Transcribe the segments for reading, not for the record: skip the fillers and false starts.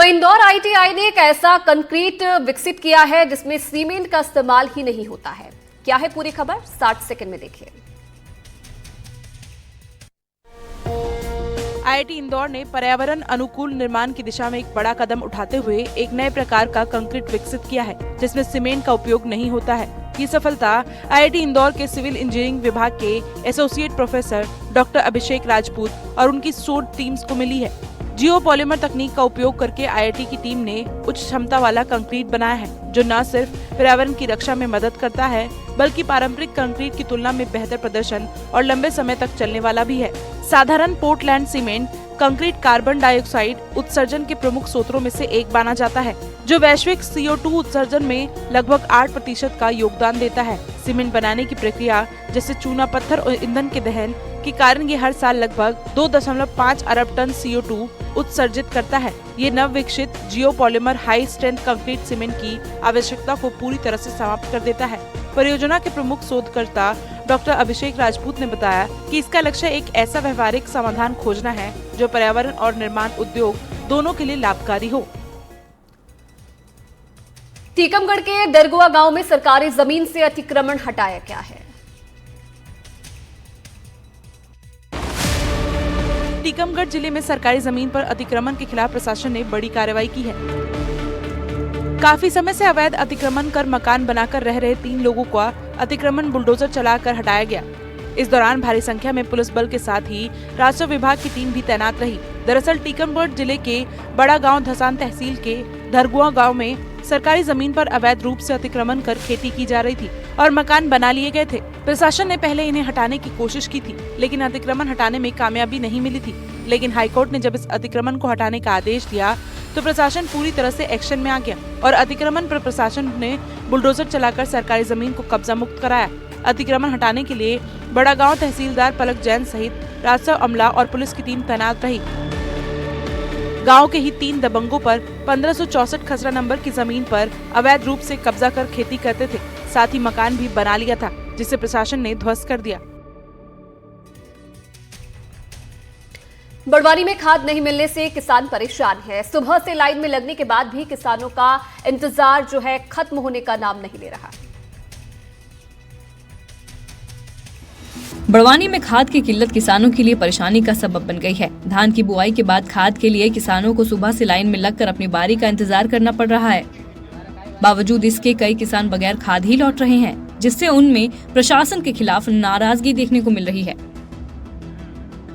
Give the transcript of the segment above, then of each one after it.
Indore ITI ने एक ऐसा कंक्रीट विकसित किया है जिसमें सीमेंट का इस्तेमाल ही नहीं होता है। क्या है पूरी खबर, 60 सेकंड में देखिए। आईआईटी इंदौर ने पर्यावरण अनुकूल निर्माण की दिशा में एक बड़ा कदम उठाते हुए एक नए प्रकार का कंक्रीट विकसित किया है जिसमें सीमेंट का उपयोग नहीं होता है। ये सफलता आईआईटी इंदौर के सिविल इंजीनियरिंग विभाग के एसोसिएट प्रोफेसर डॉक्टर अभिषेक राजपूत और उनकी शोध टीम्स को मिली है। जियो पॉलीमर तकनीक का उपयोग करके आईआईटी की टीम ने उच्च क्षमता वाला कंक्रीट बनाया है जो न सिर्फ पर्यावरण की रक्षा में मदद करता है बल्कि पारंपरिक कंक्रीट की तुलना में बेहतर प्रदर्शन और लंबे समय तक चलने वाला भी है। साधारण Portland cement concrete carbon dioxide उत्सर्जन के प्रमुख स्रोतों में से एक माना जाता है जो वैश्विक CO2 उत्सर्जन में लगभग 8% का योगदान देता है। सीमेंट बनाने की प्रक्रिया जैसे चूना पत्थर और ईंधन के दहन के कारण ये हर साल लगभग 2.5 अरब टन CO2 उत्सर्जित करता है। ये नव विकसित geopolymer high strength concrete cement की आवश्यकता को पूरी तरह से समाप्त कर देता है। परियोजना के प्रमुख शोधकर्ता डॉक्टर अभिषेक राजपूत ने बताया कि इसका लक्ष्य एक ऐसा व्यवहारिक समाधान खोजना है जो पर्यावरण और निर्माण उद्योग दोनों के लिए लाभकारी हो। टीकमगढ़ के दरगुआ गांव में सरकारी जमीन से अतिक्रमण हटाया गया है। टीकमगढ़ जिले में सरकारी जमीन पर अतिक्रमण के खिलाफ प्रशासन ने बड़ी कार्रवाई की है। काफी समय से अवैध अतिक्रमण कर मकान बनाकर रह रहे 3 लोगों का अतिक्रमण बुलडोजर चलाकर हटाया गया। इस दौरान भारी संख्या में पुलिस बल के साथ ही राजस्व विभाग की टीम भी तैनात रही। दरअसल टीकमगढ़ जिले के बड़ा गांव धसान तहसील के दरगुआ गांव में सरकारी जमीन पर अवैध रूप से अतिक्रमण कर खेती की जा रही थी और मकान बना लिए गए थे। प्रशासन ने पहले इन्हें हटाने की कोशिश की थी लेकिन अतिक्रमण हटाने में कामयाबी नहीं मिली थी। लेकिन हाईकोर्ट ने जब इस अतिक्रमण को हटाने का आदेश दिया तो प्रशासन पूरी तरह से एक्शन में आ गया और अतिक्रमण पर प्रशासन ने बुलडोजर चलाकर सरकारी जमीन को कब्जा मुक्त कराया। अतिक्रमण हटाने के लिए बड़ा गांव तहसीलदार पलक जैन सहित राजस्व अमला और पुलिस की टीम तैनात रही। गांव के ही 3 दबंगों पर 1564 खसरा नंबर की जमीन पर अवैध रूप से कब्जा कर खेती करते थे। साथ ही मकान भी बना लिया था जिसे प्रशासन ने ध्वस्त कर दिया। बड़वानी में खाद नहीं मिलने से किसान परेशान है। सुबह से लाइन में लगने के बाद भी किसानों का इंतजार जो है खत्म होने का नाम नहीं ले रहा। बड़वानी में खाद की किल्लत किसानों के लिए परेशानी का सबब बन गई है। धान की बुआई के बाद खाद के लिए किसानों को सुबह से लाइन में लगकर अपनी बारी का इंतजार करना पड़ रहा है। बावजूद इसके कई किसान बगैर खाद ही लौट रहे हैं जिससे उनमें प्रशासन के खिलाफ नाराजगी देखने को मिल रही है।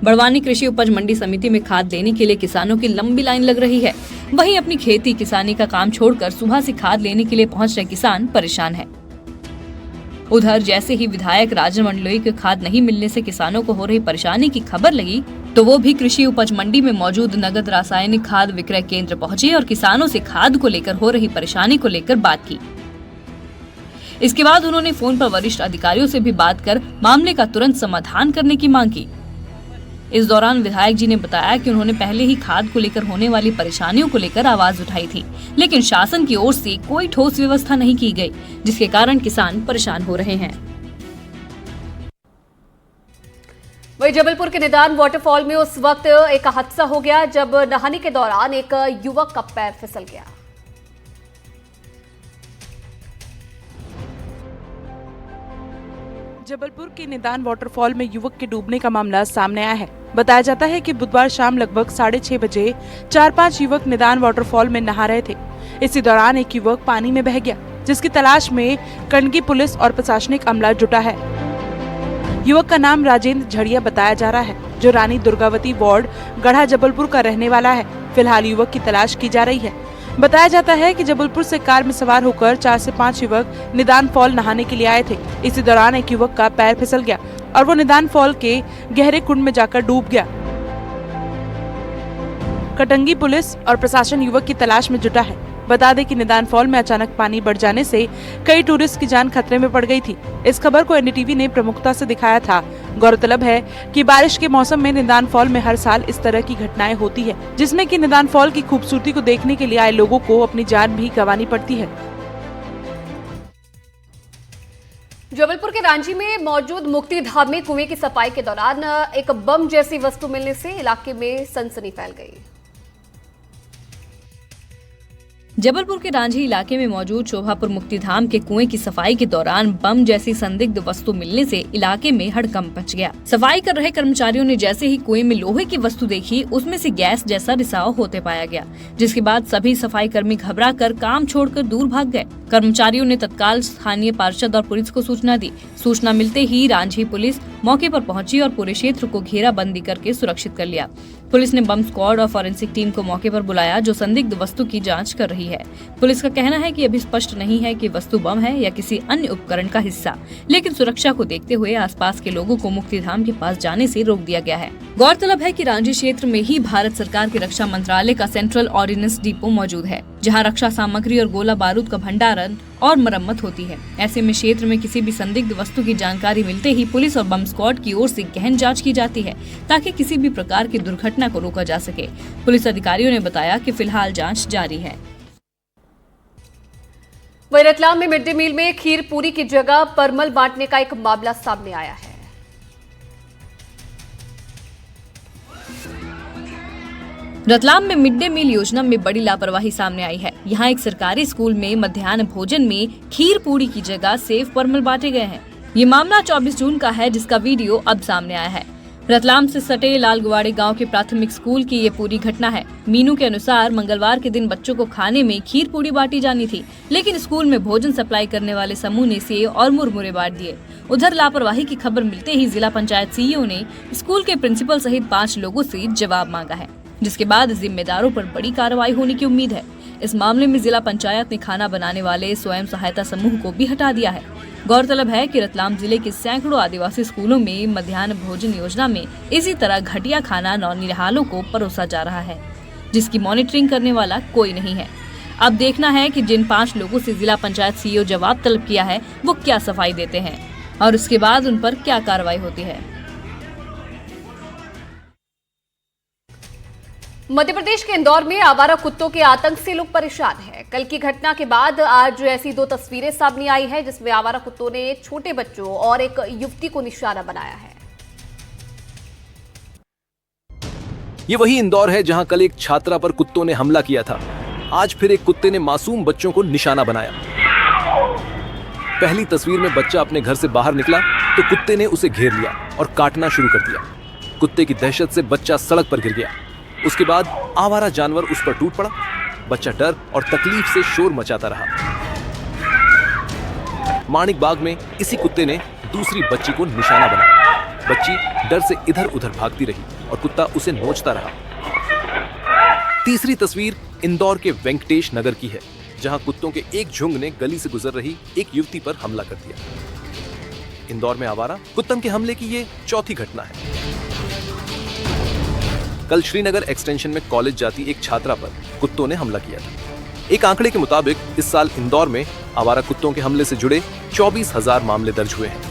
बड़वानी कृषि उपज मंडी समिति में खाद देने के लिए किसानों की लंबी लाइन लग रही है। वहीं अपनी खेती किसानी का काम छोड़कर सुबह से खाद लेने के लिए पहुंच रहे किसान परेशान हैं। उधर जैसे ही विधायक राजन मंडलोई के खाद नहीं मिलने से किसानों को हो रही परेशानी की खबर लगी तो वो भी कृषि उपज मंडी में मौजूद नगद रासायनिक खाद विक्रय केंद्र पहुंचे और किसानों से खाद को लेकर हो रही परेशानी को लेकर बात की। इसके बाद उन्होंने फोन पर वरिष्ठ अधिकारियों से भी बात कर मामले का तुरंत समाधान करने की मांग की। इस दौरान विधायक जी ने बताया कि उन्होंने पहले ही खाद को लेकर होने वाली परेशानियों को लेकर आवाज उठाई थी लेकिन शासन की ओर से कोई ठोस व्यवस्था नहीं की गई जिसके कारण किसान परेशान हो रहे हैं। वहीं जबलपुर के निदान वाटरफॉल में उस वक्त एक हादसा हो गया जब नहाने के दौरान एक युवक का पैर फिसल गया। जबलपुर के निदान वाटरफॉल में युवक के डूबने का मामला सामने आया है। बताया जाता है कि बुधवार शाम लगभग 6:30 बजे 4-5 युवक निदान वाटरफॉल में नहा रहे थे। इसी दौरान एक युवक पानी में बह गया जिसकी तलाश में कनगी पुलिस और प्रशासनिक अमला जुटा है। युवक का नाम राजेंद्र झड़िया बताया जा रहा है जो रानी दुर्गावती वार्ड गढ़ा जबलपुर का रहने वाला है। फिलहाल युवक की तलाश की जा रही है। बताया जाता है कि जबलपुर से कार में सवार होकर 4 से 5 युवक निदान फॉल नहाने के लिए आए थे। इसी दौरान एक युवक का पैर फिसल गया और वो निदान फॉल के गहरे कुंड में जाकर डूब गया। कटंगी पुलिस और प्रशासन युवक की तलाश में जुटा है। बता दें कि निदान फॉल में अचानक पानी बढ़ जाने से कई टूरिस्ट की जान खतरे में पड़ गई थी। इस खबर को एनडीटीवी ने प्रमुखता से दिखाया था। गौरतलब है कि बारिश के मौसम में निदान फॉल में हर साल इस तरह की घटनाएं होती है जिसमें कि निदान फॉल की खूबसूरती को देखने के लिए आए लोगों को अपनी जान भी गंवानी पड़ती है। जबलपुर के रांची में मौजूद मुक्ति धाम में कुएं की सफाई के दौरान एक बम जैसी वस्तु मिलने से इलाके में सनसनी फैल गई। जबलपुर के रांझी इलाके में मौजूद शोभापुर मुक्तिधाम के कुएं की सफाई के दौरान बम जैसी संदिग्ध वस्तु मिलने से इलाके में हड़कंप मच गया। सफाई कर रहे कर्मचारियों ने जैसे ही कुएं में लोहे की वस्तु देखी, उसमें से गैस जैसा रिसाव होते पाया गया, जिसके बाद सभी सफाई कर्मी घबराकर काम छोड़कर दूर भाग गए। कर्मचारियों ने तत्काल स्थानीय पार्षद और पुलिस को सूचना दी। सूचना मिलते ही रांझी पुलिस मौके पर पहुंची और पूरे क्षेत्र को घेराबंदी करके सुरक्षित कर लिया। पुलिस ने बम स्क्वाड और फॉरेंसिक टीम को मौके पर बुलाया, जो संदिग्ध वस्तु की जांच कर रही है। पुलिस का कहना है कि अभी स्पष्ट नहीं है कि वस्तु बम है या किसी अन्य उपकरण का हिस्सा, लेकिन सुरक्षा को देखते हुए आसपास के लोगों को मुक्तिधाम के पास जाने से रोक दिया गया है। गौरतलब है कि रांझी क्षेत्र में ही भारत सरकार के रक्षा मंत्रालय का सेंट्रल ऑर्डिनेंस डिपो मौजूद है, जहां रक्षा सामग्री और गोला बारूद का भंडारण और मरम्मत होती है। ऐसे में क्षेत्र में किसी भी संदिग्ध वस्तु की जानकारी मिलते ही पुलिस और बम स्क्वाड की ओर से गहन जांच की जाती है, ताकि किसी भी प्रकार की दुर्घटना को रोका जा सके। पुलिस अधिकारियों ने बताया कि फिलहाल जांच जारी है। वहीं रतलाम में मिड डे मील में खीर पूरी की जगह परमल बांटने का एक मामला सामने आया है। रतलाम में मिड डे मील योजना में बड़ी लापरवाही सामने आई है। यहाँ एक सरकारी स्कूल में मध्याह्न भोजन में खीर पूरी की जगह सेव परमल बांटे गए हैं। ये मामला 24 जून का है, जिसका वीडियो अब सामने आया है। रतलाम से सटे लालगुवाड़ी गांव के प्राथमिक स्कूल की ये पूरी घटना है। मीनू के अनुसार मंगलवार के दिन बच्चों को खाने में खीर पूरी बांटी जानी थी, लेकिन स्कूल में भोजन सप्लाई करने वाले समूह ने सेव और मुरमुरे बांट दिए। उधर लापरवाही की खबर मिलते ही जिला पंचायत सीईओ ने स्कूल के प्रिंसिपल सहित 5 लोगों से जवाब मांगा है, जिसके बाद जिम्मेदारों पर बड़ी कार्रवाई होने की उम्मीद है। इस मामले में जिला पंचायत ने खाना बनाने वाले स्वयं सहायता समूह को भी हटा दिया है। गौरतलब है कि रतलाम जिले के सैकड़ों आदिवासी स्कूलों में मध्याह्न भोजन योजना में इसी तरह घटिया खाना नौनिहालों को परोसा जा रहा है, जिसकी मॉनिटरिंग करने वाला कोई नहीं है। अब देखना है कि जिन 5 लोगों से जिला पंचायत सीईओ जवाब तलब किया है, वो क्या सफाई देते हैं और उसके बाद उन पर क्या कार्रवाई होती है। मध्य प्रदेश के इंदौर में आवारा कुत्तों के आतंक से लोग परेशान हैं। कल की घटना के बाद आज ऐसी 2 तस्वीरें सामने आई है, जिसमें आवारा कुत्तों ने छोटे बच्चों और एक युवती को निशाना बनाया है। ये वही इंदौर है जहां कल एक छात्रा पर कुत्तों ने हमला किया था। आज फिर एक कुत्ते ने मासूम बच्चों को निशाना बनाया। पहली तस्वीर में बच्चा अपने घर से बाहर निकला तो कुत्ते ने उसे घेर लिया और काटना शुरू कर दिया। कुत्ते की दहशत से बच्चा सड़क पर गिर गया। उसके बाद आवारा जानवर उस पर टूट पड़ा। बच्चा डर और तकलीफ से शोर मचाता रहा। माणिक बाग में इसी कुत्ते ने दूसरी बच्ची को निशाना बनाया। बच्ची डर से इधर उधर भागती रही और कुत्ता उसे नोचता रहा। तीसरी तस्वीर इंदौर के वेंकटेश नगर की है, जहां कुत्तों के एक झुंड ने गली से गुजर रही एक युवती पर हमला कर दिया। इंदौर में आवारा कुत्तन के हमले की ये चौथी घटना है। कल श्रीनगर एक्सटेंशन में कॉलेज जाती एक छात्रा पर कुत्तों ने हमला किया था। एक आंकड़े के मुताबिक इस साल इंदौर में आवारा कुत्तों के हमले से जुड़े 24,000 मामले दर्ज हुए हैं।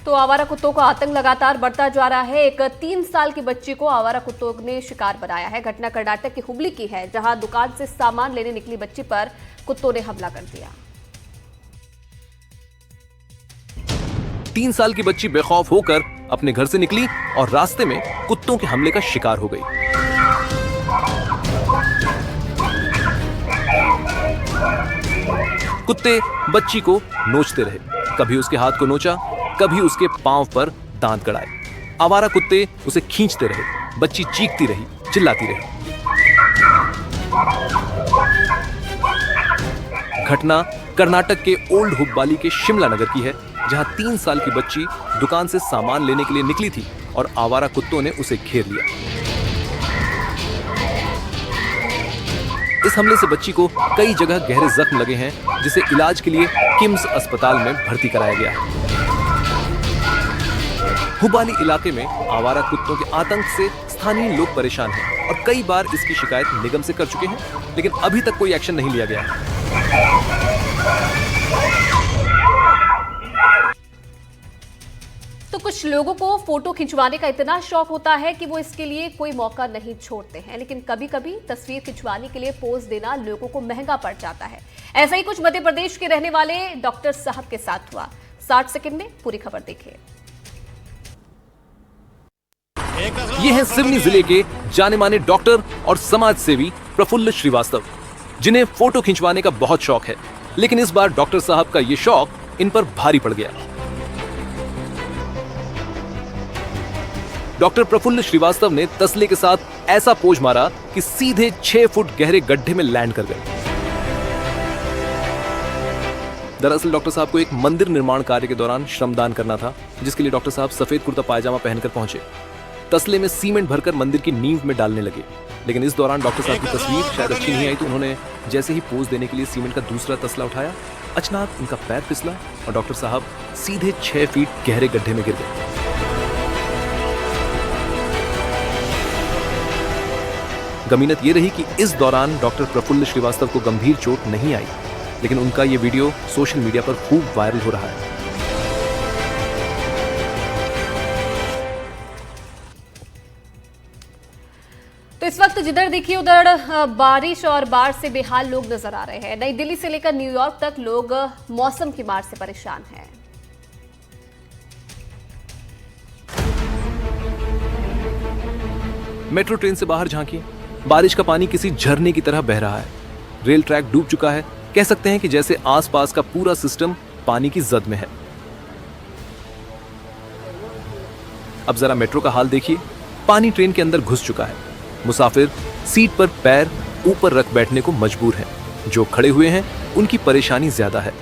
तो आवारा कुत्तों का आतंक लगातार बढ़ता जा रहा है। एक 3 साल की बच्ची को आवारा कुत्तों ने शिकार बनाया है। घटना कर्नाटक के हुबली की है, जहां दुकान से सामान लेने निकली बच्ची पर कुत्तों ने हमला कर दिया। 3 साल की बच्ची बेखौफ होकर अपने घर से निकली और रास्ते में कुत्तों के हमले का शिकार हो गई। कुत्ते बच्ची को नोचते रहे, कभी उसके हाथ को नोचा, कभी उसके पांव पर दांत गड़ाए। आवारा कुत्ते उसे खींचते रहे। बच्ची चीखती रही, चिल्लाती रही। घटना कर्नाटक के ओल्ड हुब्बाली के शिमला नगर की है, जहां 3 साल की बच्ची दुकान से सामान लेने के लिए निकली थी और आवारा कुत्तों ने उसे घेर लिया। इस हमले से बच्ची को कई जगह गहरे जख्म लगे हैं, जिसे इलाज के लिए किम्स अस्पताल में भर्ती कराया गया है। हुब्बाली इलाके में आवारा कुत्तों के आतंक से स्थानीय लोग परेशान हैं और कई बार इसकी शिकायत निगम से कर चुके हैं, लेकिन अभी तक कोई एक्शन नहीं लिया गया है। तो कुछ लोगों को फोटो खिंचवाने का इतना शौक होता है कि वो इसके लिए कोई मौका नहीं छोड़ते हैं, लेकिन कभी कभी तस्वीर खिंचवाने के लिए पोज देना लोगों को महंगा पड़ जाता है। ऐसा ही कुछ मध्य प्रदेश के रहने वाले डॉक्टर साहब के साथ हुआ। 60 सेकंड में पूरी खबर देखिए। ये हैं सिवनी जिले के जाने माने डॉक्टर और समाज सेवी प्रफुल्ल श्रीवास्तव, जिन्हें फोटो खिंचवाने का बहुत शौक है। लेकिन इस बार डॉक्टर साहब का ये शौक इन पर भारी पड़ गया। डॉक्टर प्रफुल्ल श्रीवास्तव ने तसले के साथ ऐसा पोज मारा कि सीधे 6 फुट गहरे गड्ढे में लैंड कर गए। दरअसल डॉक्टर साहब को एक मंदिर निर्माण कार्य के दौरान श्रमदान करना था, जिसके लिए डॉक्टर साहब सफेद कुर्ता पायजामा पहनकर पहुंचे। तसले में सीमेंट भरकर मंदिर की नींव में डालने लगे। लेकिन इस दौरान डॉक्टर साहब की तस्वीर शायद अच्छी नहीं आई, तो उन्होंने जैसे ही पोज देने के लिए सीमेंट का दूसरा तसला उठाया, अचानक उनका पैर फिसला और डॉक्टर साहब सीधे 6 फीट गहरे गड्ढे में गिर गए। गमीनत ये रही कि इस दौरान डॉक्टर प्रफुल्ल श्रीवास्तव को गंभीर चोट नहीं आई, लेकिन उनका ये वीडियो सोशल मीडिया पर खूब वायरल हो रहा है। तो इस वक्त जिधर देखिए उधर बारिश और बाढ़ से बेहाल लोग नजर आ रहे हैं। नई दिल्ली से लेकर न्यूयॉर्क तक लोग मौसम की मार से परेशान हैं। मेट्रो ट्रेन से बाहर झांकिए, बारिश का पानी किसी झरने की तरह बह रहा है। रेल ट्रैक डूब चुका है। कह सकते हैं कि जैसे आसपास का पूरा सिस्टम पानी की जद में है। अब जरा मेट्रो का हाल देखिए, पानी ट्रेन के अंदर घुस चुका है। मुसाफिर सीट पर पैर ऊपर रख बैठने को मजबूर हैं। जो खड़े हुए हैं उनकी परेशानी ज्यादा है।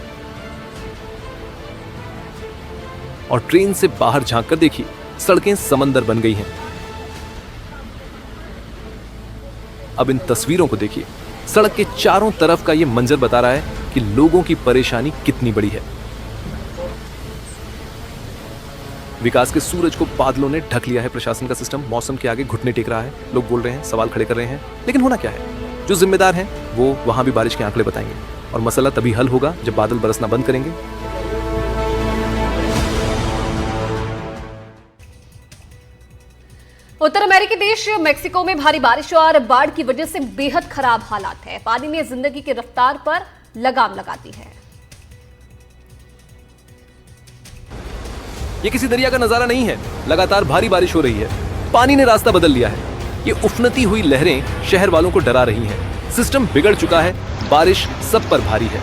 और ट्रेन से बाहर झांक कर देखिए, सड़कें समंदर बन गई हैं। अब इन तस्वीरों को देखिए, सड़क के चारों तरफ का यह मंजर बता रहा है कि लोगों की परेशानी कितनी बड़ी है। विकास के सूरज को बादलों ने ढक लिया है। प्रशासन का सिस्टम मौसम के आगे घुटने टेक रहा है। लोग बोल रहे हैं, सवाल खड़े कर रहे हैं, लेकिन होना क्या है? जो जिम्मेदार हैं वो वहां भी बारिश के आंकड़े बताएंगे और मसला तभी हल होगा जब बादल बरसना बंद करेंगे। उत्तर अमेरिकी देश मेक्सिको में भारी बारिश और बाढ़ की वजह से बेहद खराब हालात है। पानी ने जिंदगी की रफ्तार पर लगाम लगा दी है। ये किसी दरिया का नजारा नहीं है। लगातार भारी बारिश हो रही है। पानी ने रास्ता बदल लिया है। ये उफनती हुई लहरें शहर वालों को डरा रही हैं। सिस्टम बिगड़ चुका है। बारिश सब पर भारी है।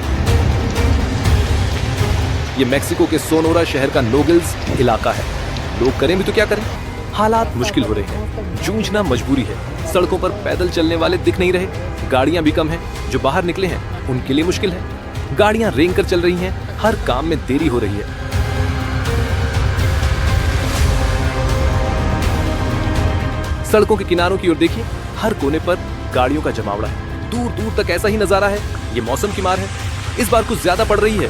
ये मेक्सिको के सोनोरा शहर का नोगल्स इलाका है। लोग करें भी तो क्या करें? हालात मुश्किल हो रहे हैं। जूझना मजबूरी है। सड़कों पर पैदल चलने वाले दिख नहीं रहे। गाड़ियां भी कम हैं। जो बाहर निकले हैं उनके लिए मुश्किल है। गाड़ियां रेंग कर चल रही हैं। हर काम में देरी हो रही है। सड़कों के किनारों की ओर देखिए, हर कोने पर गाड़ियों का जमावड़ा है। दूर दूर तक ऐसा ही नजारा है। ये मौसम की मार है। इस बार कुछ ज्यादा पड़ रही है।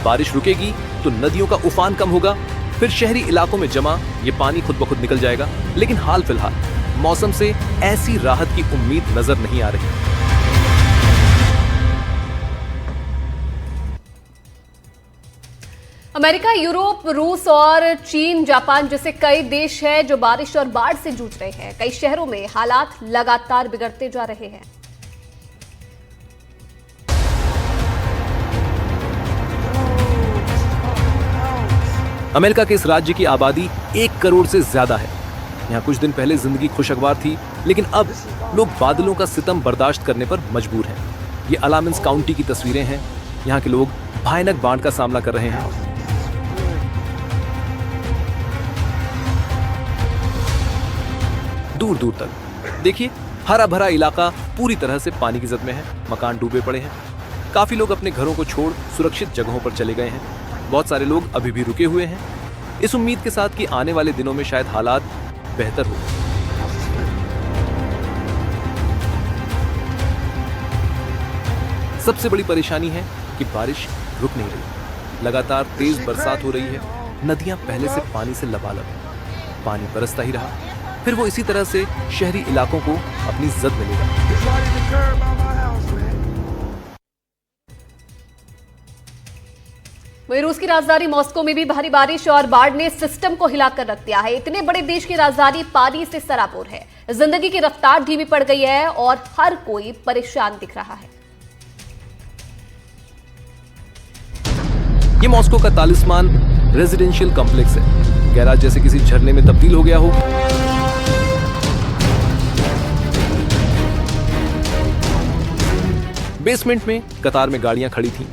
बारिश रुकेगी तो नदियों का उफान कम होगा, फिर शहरी इलाकों में जमा ये पानी खुद ब खुद निकल जाएगा। लेकिन हाल फिलहाल मौसम से ऐसी राहत की उम्मीद नजर नहीं आ रही। अमेरिका, यूरोप, रूस और चीन, जापान जैसे कई देश हैं जो बारिश और बाढ़ से जूझ रहे हैं। कई शहरों में हालात लगातार बिगड़ते जा रहे हैं। अमेरिका के इस राज्य की आबादी 1 करोड़ से ज्यादा है। यहाँ कुछ दिन पहले जिंदगी खुशगवार थी, लेकिन अब लोग बादलों का सितम बर्दाश्त करने पर मजबूर हैं। ये अलामेंस काउंटी की तस्वीरें हैं। यहाँ के लोग भयानक बाढ़ का सामना कर रहे हैं। दूर दूर तक देखिए, हरा भरा इलाका पूरी तरह से पानी की जद में है। मकान डूबे पड़े हैं। काफी लोग अपने घरों को छोड़ सुरक्षित जगहों पर चले गए हैं। बहुत सारे लोग अभी भी रुके हुए हैं, इस उम्मीद के साथ कि आने वाले दिनों में शायद हालात बेहतर हो। सबसे बड़ी परेशानी है कि बारिश रुक नहीं रही। लगातार तेज बरसात हो रही है। नदियां पहले से पानी से लबालब हैं। पानी बरसता ही रहा, फिर वो इसी तरह से शहरी इलाकों को अपनी जद में लेगा। वहीं रूस की राजधानी मॉस्को में भी भारी बारिश और बाढ़ ने सिस्टम को हिलाकर रख दिया है। इतने बड़े देश की राजधानी पानी से सराबोर है। जिंदगी की रफ्तार धीमी पड़ गई है और हर कोई परेशान दिख रहा है। ये मॉस्को का तालिस्मान रेजिडेंशियल कॉम्प्लेक्स है। गैराज जैसे किसी झरने में तब्दील हो गया हो। बेसमेंट में कतार में गाड़ियां खड़ी थीं।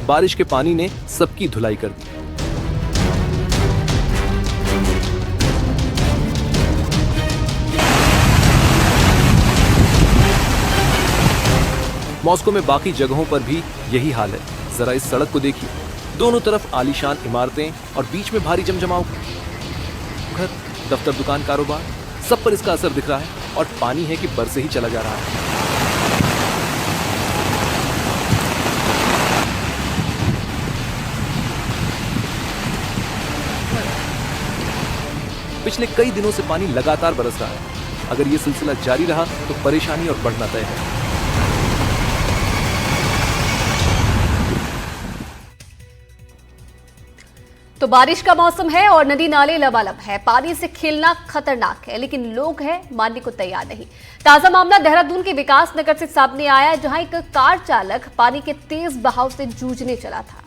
बारिश के पानी ने सबकी धुलाई कर दी। मॉस्को में बाकी जगहों पर भी यही हाल है। जरा इस सड़क को देखिए, दोनों तरफ आलीशान इमारतें और बीच में भारी जमजमाव। घर, दफ्तर, दुकान, कारोबार, सब पर इसका असर दिख रहा है और पानी है कि बरसे ही चला जा रहा है। पिछले कई दिनों से पानी लगातार बरस रहा है। अगर ये सिलसिला जारी रहा तो परेशानी और बढ़ना तय है। तो बारिश का मौसम है और नदी नाले लबालब है। पानी से खेलना खतरनाक है, लेकिन लोग हैं मानने को तैयार नहीं। ताजा मामला देहरादून के विकास नगर से सामने आया है, जहां एक कार चालक पानी के तेज बहाव से जूझने चला था।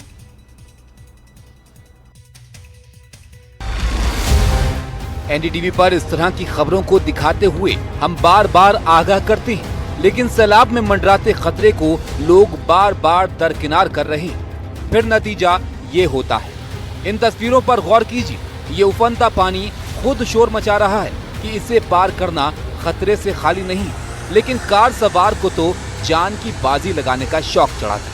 एनडीटीवी पर इस तरह की खबरों को दिखाते हुए हम बार बार आगाह करते हैं, लेकिन सैलाब में मंडराते खतरे को लोग बार बार दरकिनार कर रहे हैं। फिर नतीजा ये होता है। इन तस्वीरों पर गौर कीजिए। ये उफनता पानी खुद शोर मचा रहा है कि इसे पार करना खतरे से खाली नहीं, लेकिन कार सवार को तो जान की बाजी लगाने का शौक चढ़ा था।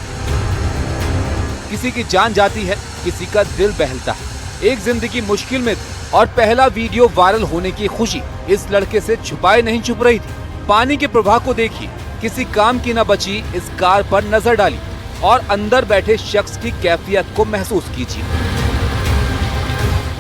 किसी की जान जाती है, किसी का दिल बहलता है। एक जिंदगी मुश्किल में थी और पहला वीडियो वायरल होने की खुशी इस लड़के से छुपाए नहीं छुप रही थी। पानी के प्रवाह को देखिए। किसी काम की न बची इस कार पर नजर डाली और अंदर बैठे शख्स की कैफियत को महसूस कीजिए।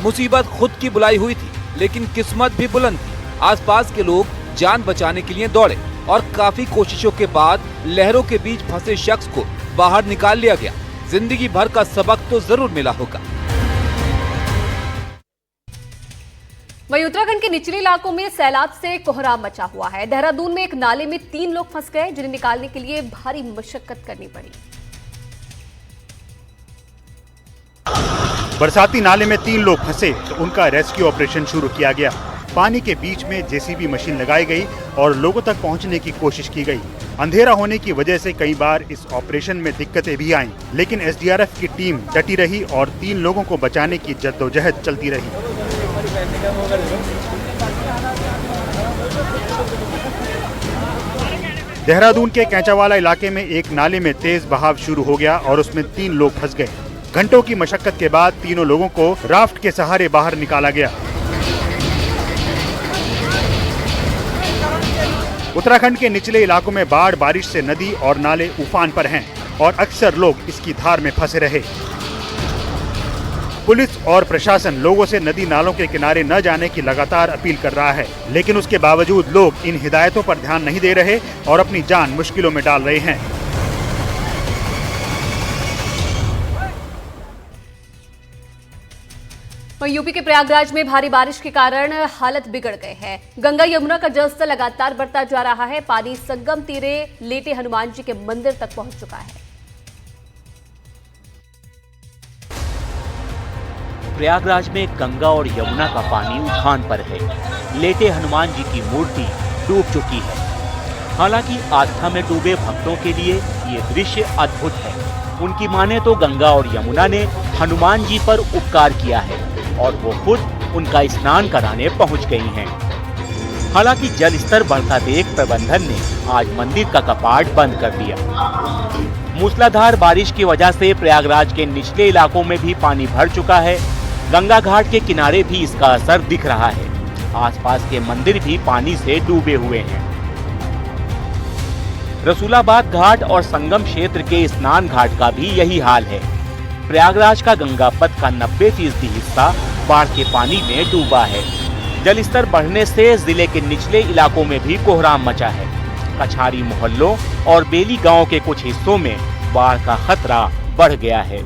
मुसीबत खुद की बुलाई हुई थी, लेकिन किस्मत भी बुलंद थी। आसपास के लोग जान बचाने के लिए दौड़े और काफी कोशिशों के बाद लहरों के बीच फंसे शख्स को बाहर निकाल लिया गया। जिंदगी भर का सबक तो जरूर मिला होगा। वहीं उत्तराखंड के निचले इलाकों में सैलाब से कोहराम मचा हुआ है। देहरादून में एक नाले में 3 लोग फंस गए, जिन्हें निकालने के लिए भारी मशक्कत करनी पड़ी। बरसाती नाले में 3 लोग फंसे तो उनका रेस्क्यू ऑपरेशन शुरू किया गया। पानी के बीच में जेसीबी मशीन लगाई गई और लोगों तक पहुंचने की कोशिश की गई। अंधेरा होने की वजह से कई बार इस ऑपरेशन में दिक्कतें भी आईं, लेकिन एसडीआरएफ की टीम डटी रही और 3 लोगों को बचाने की जद्दोजहद चलती रही। देहरादून के कैंचावाला इलाके में एक नाले में तेज बहाव शुरू हो गया और उसमें 3 लोग फंस गए। घंटों की मशक्कत के बाद तीनों लोगों को राफ्ट के सहारे बाहर निकाला गया। उत्तराखंड के निचले इलाकों में बाढ़ बारिश से नदी और नाले उफान पर हैं और अक्सर लोग इसकी धार में फंसे रहे। पुलिस और प्रशासन लोगों से नदी नालों के किनारे न जाने की लगातार अपील कर रहा है, लेकिन उसके बावजूद लोग इन हिदायतों पर ध्यान नहीं दे रहे और अपनी जान मुश्किलों में डाल रहे हैं। वहीं यूपी के प्रयागराज में भारी बारिश के कारण हालत बिगड़ गए हैं। गंगा यमुना का जलस्तर लगातार बढ़ता जा रहा है। पानी संगम तीरे लेटे हनुमान जी के मंदिर तक पहुंच चुका है। प्रयागराज में गंगा और यमुना का पानी उफान पर है। लेटे हनुमान जी की मूर्ति डूब चुकी है। हालांकि आस्था में डूबे भक्तों के लिए ये दृश्य अद्भुत है। उनकी माने तो गंगा और यमुना ने हनुमान जी पर उपकार किया है और वो खुद उनका स्नान कराने पहुंच गई हैं। हालांकि जल स्तर बढ़ता देख प्रबंधन ने आज मंदिर का कपाट बंद कर दिया। मूसलाधार बारिश की वजह से प्रयागराज के निचले इलाकों में भी पानी भर चुका है। गंगा घाट के किनारे भी इसका असर दिख रहा है। आसपास के मंदिर भी पानी से डूबे हुए हैं। रसूलाबाद घाट और संगम क्षेत्र के स्नान घाट का भी यही हाल है। प्रयागराज का गंगा पथ का 90% हिस्सा बाढ़ के पानी में डूबा है। जल स्तर बढ़ने से जिले के निचले इलाकों में भी कोहराम मचा है। कछारी मोहल्लों और बेली गांव के कुछ हिस्सों में बाढ़ का खतरा बढ़ गया है।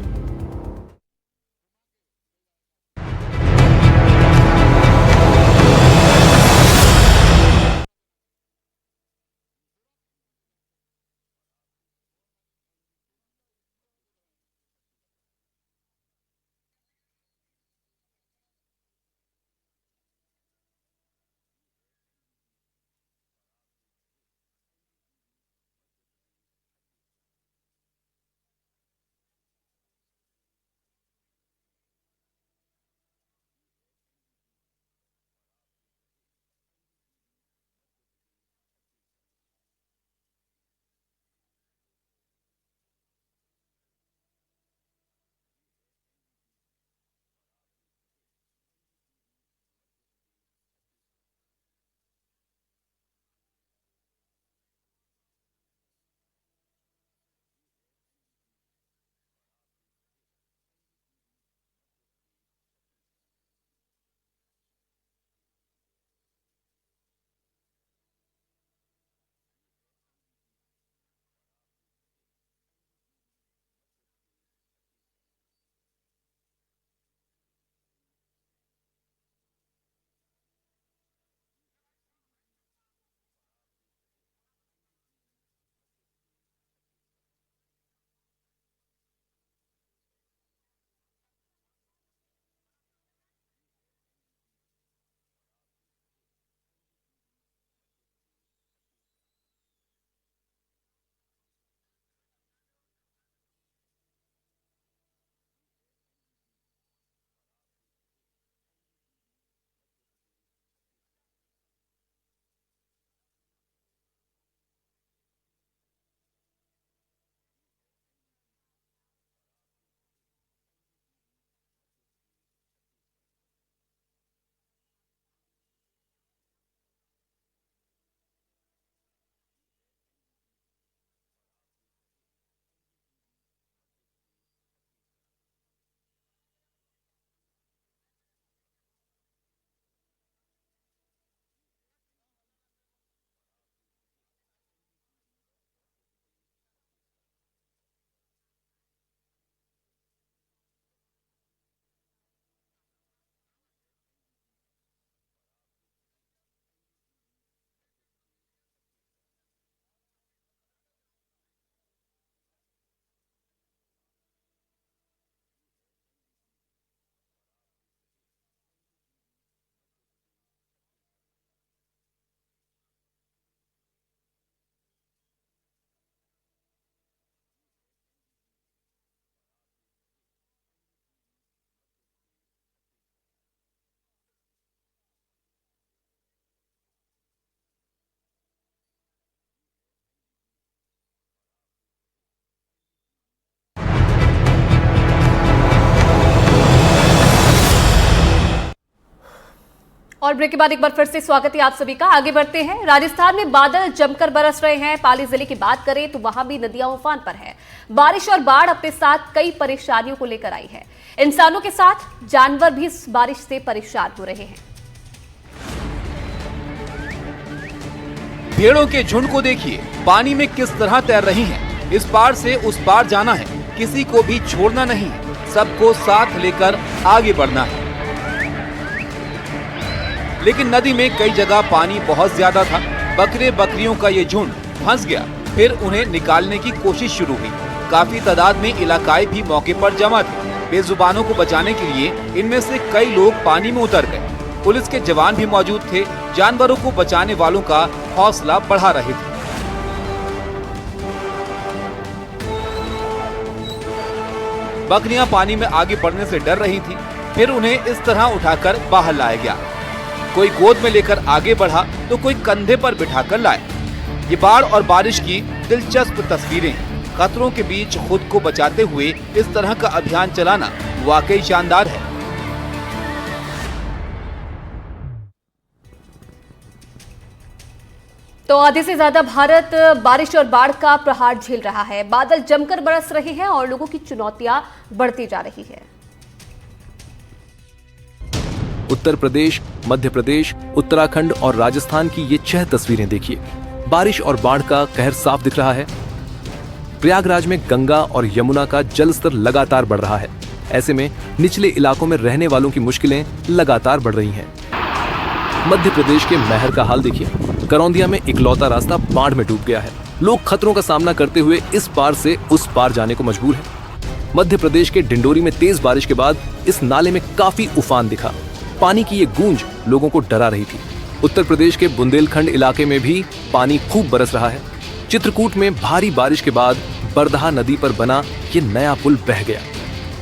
और ब्रेक के बाद एक बार फिर से स्वागत है आप सभी का। आगे बढ़ते हैं। राजस्थान में बादल जमकर बरस रहे हैं। पाली जिले की बात करें तो वहां भी नदियां उफान पर है। बारिश और बाढ़ अपने साथ कई परेशानियों को लेकर आई है। इंसानों के साथ जानवर भी इस बारिश से परेशान हो रहे हैं। भेड़ों के झुंड को देखिए, पानी में किस तरह तैर रही हैं। इस पार से उस पार जाना है, किसी को भी छोड़ना नहीं है, सबको साथ लेकर आगे बढ़ना है। लेकिन नदी में कई जगह पानी बहुत ज्यादा था। बकरे बकरियों का ये झुंड फंस गया। फिर उन्हें निकालने की कोशिश शुरू हुई। काफी तादाद में इलाकाई भी मौके पर जमा थे। बेजुबानों को बचाने के लिए इनमें से कई लोग पानी में उतर गए। पुलिस के जवान भी मौजूद थे। जानवरों को बचाने वालों का हौसला बढ़ा रहे थे। बकरियां पानी में आगे बढ़ने से डर रही थी। फिर उन्हें इस तरह उठाकर बाहर लाया गया। कोई गोद में लेकर आगे बढ़ा तो कोई कंधे पर बिठाकर लाए। ये बाढ़ और बारिश की दिलचस्प तस्वीरें। खतरों के बीच खुद को बचाते हुए इस तरह का अभियान चलाना वाकई शानदार है। तो आधे से ज्यादा भारत बारिश और बाढ़ का प्रहार झेल रहा है। बादल जमकर बरस रहे हैं और लोगों की चुनौतियां बढ़ती जा रही है। उत्तर प्रदेश, मध्य प्रदेश, उत्तराखंड और राजस्थान की ये 6 तस्वीरें देखिए। बारिश और बाढ़ का कहर साफ दिख रहा है। प्रयागराज में गंगा और यमुना का जल स्तर लगातार बढ़ रहा है। ऐसे में निचले इलाकों में रहने वालों की मुश्किलें लगातार बढ़ रही हैं। मध्य प्रदेश के मैहर का हाल देखिए। करौंदिया में इकलौता रास्ता बाढ़ में डूब गया है। लोग खतरों का सामना करते हुए इस पार से उस पार जाने को मजबूर हैं। मध्य प्रदेश के डिंडोरी में तेज बारिश के बाद इस नाले में काफी उफान दिखा। पानी की ये गूंज लोगों को डरा रही थी। उत्तर प्रदेश के बुंदेलखंड इलाके में भी पानी खूब बरस रहा है। चित्रकूट में भारी बारिश के बाद बरदहा नदी पर बना ये नया पुल बह गया।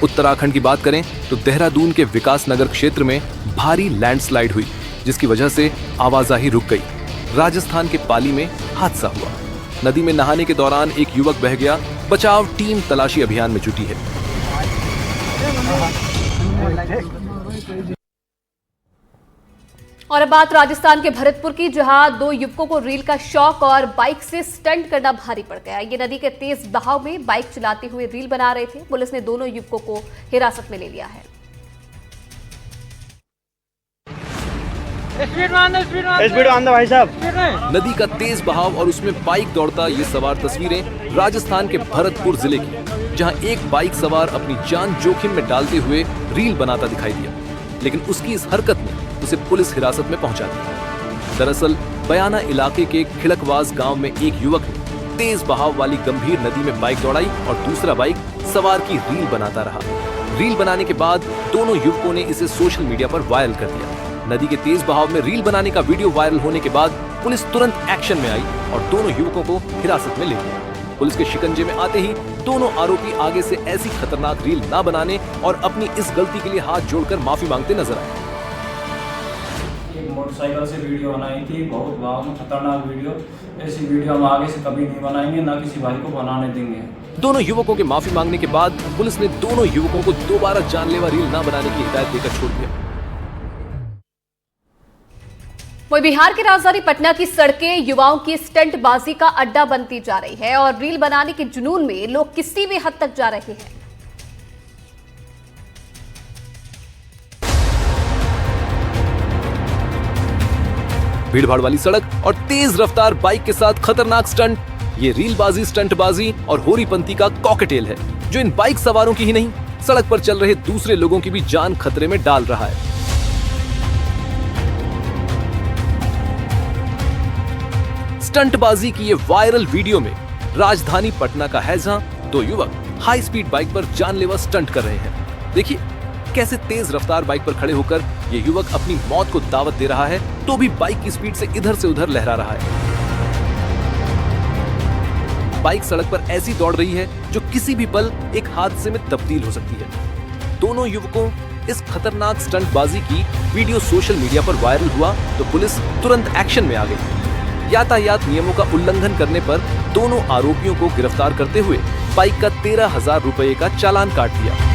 उत्तराखंड की बात करें तो देहरादून के विकास नगर क्षेत्र में भारी लैंडस्लाइड हुई, जिसकी वजह से आवाजाही रुक गई। राजस्थान के पाली में हादसा हुआ। नदी में नहाने के दौरान एक युवक बह गया। बचाव टीम तलाशी अभियान में जुटी है। और अब बात राजस्थान के भरतपुर की, जहां 2 युवकों को रील का शौक और बाइक से स्टंट करना भारी पड़ गया। ये नदी के तेज बहाव में बाइक चलाते हुए रील बना रहे थे। पुलिस ने दोनों युवकों को हिरासत में ले लिया है। भाई साहब। नदी का तेज बहाव और उसमें बाइक दौड़ता ये सवार तस्वीरें राजस्थान के भरतपुर जिले की, जहां एक बाइक सवार अपनी जान जोखिम में डालते हुए रील बनाता दिखाई दिया, लेकिन उसकी इस हरकत ने उसे पुलिस हिरासत में पहुंचा दिया। दरअसल बयाना इलाके के खिड़कवास गांव में एक युवक ने तेज बहाव वाली गंभीर नदी में बाइक दौड़ाई और दूसरा बाइक सवार की रील बनाता रहा। रील बनाने के बाद दोनों युवकों ने इसे सोशल मीडिया पर वायरल कर दिया। नदी के तेज बहाव में रील बनाने का वीडियो वायरल होने के बाद पुलिस तुरंत एक्शन में आई और दोनों युवकों को हिरासत में ले लिया। पुलिस के शिकंजे में आते ही दोनों आरोपी आगे से ऐसी खतरनाक रील ना बनाने और अपनी इस गलती के लिए हाथ जोड़कर माफी मांगते नजर आए। एक मोटरसाइकिल से वीडियो बनाई थी, बहुत खतरनाक वीडियो। ऐसी वीडियो हम आगे से कभी नहीं बनाएंगे, ना किसी भाई को बनाने देंगे। दोनों युवकों के माफी मांगने के बाद पुलिस ने दोनों युवकों को दोबारा जानलेवा रील न बनाने की हिदायत देकर छोड़ दिया। वहीं बिहार की राजधानी पटना की सड़कें युवाओं की स्टंटबाजी का अड्डा बनती जा रही है और रील बनाने के जुनून में लोग किसी भी हद तक जा रहे हैं। भीड़भाड़ वाली सड़क और तेज रफ्तार बाइक के साथ खतरनाक स्टंट, ये रीलबाजी, स्टंटबाजी और होरीपंती का कॉकटेल है, जो इन बाइक सवारों की ही नहीं, सड़क पर चल रहे दूसरे लोगों की भी जान खतरे में डाल रहा है। स्टंटबाजी की ये वायरल वीडियो में राजधानी पटना का है, जहां 2 युवक हाई स्पीड बाइक पर जानलेवा स्टंट कर रहे हैं। देखिए कैसे तेज रफ्तार बाइक पर खड़े होकर ये युवक अपनी मौत को दावत दे रहा है, तो भी बाइक की स्पीड से इधर से उधर लहरा रहा है। बाइक सड़क पर ऐसी दौड़ रही है जो किसी भी पल एक हादसे में तब्दील हो सकती है। दोनों युवकों इस खतरनाक स्टंटबाजी की वीडियो सोशल मीडिया पर वायरल हुआ तो पुलिस तुरंत एक्शन में आ गई। यातायात नियमों का उल्लंघन करने पर दोनों आरोपियों को गिरफ्तार करते हुए बाइक का 13,000 रुपए का चालान काट दिया।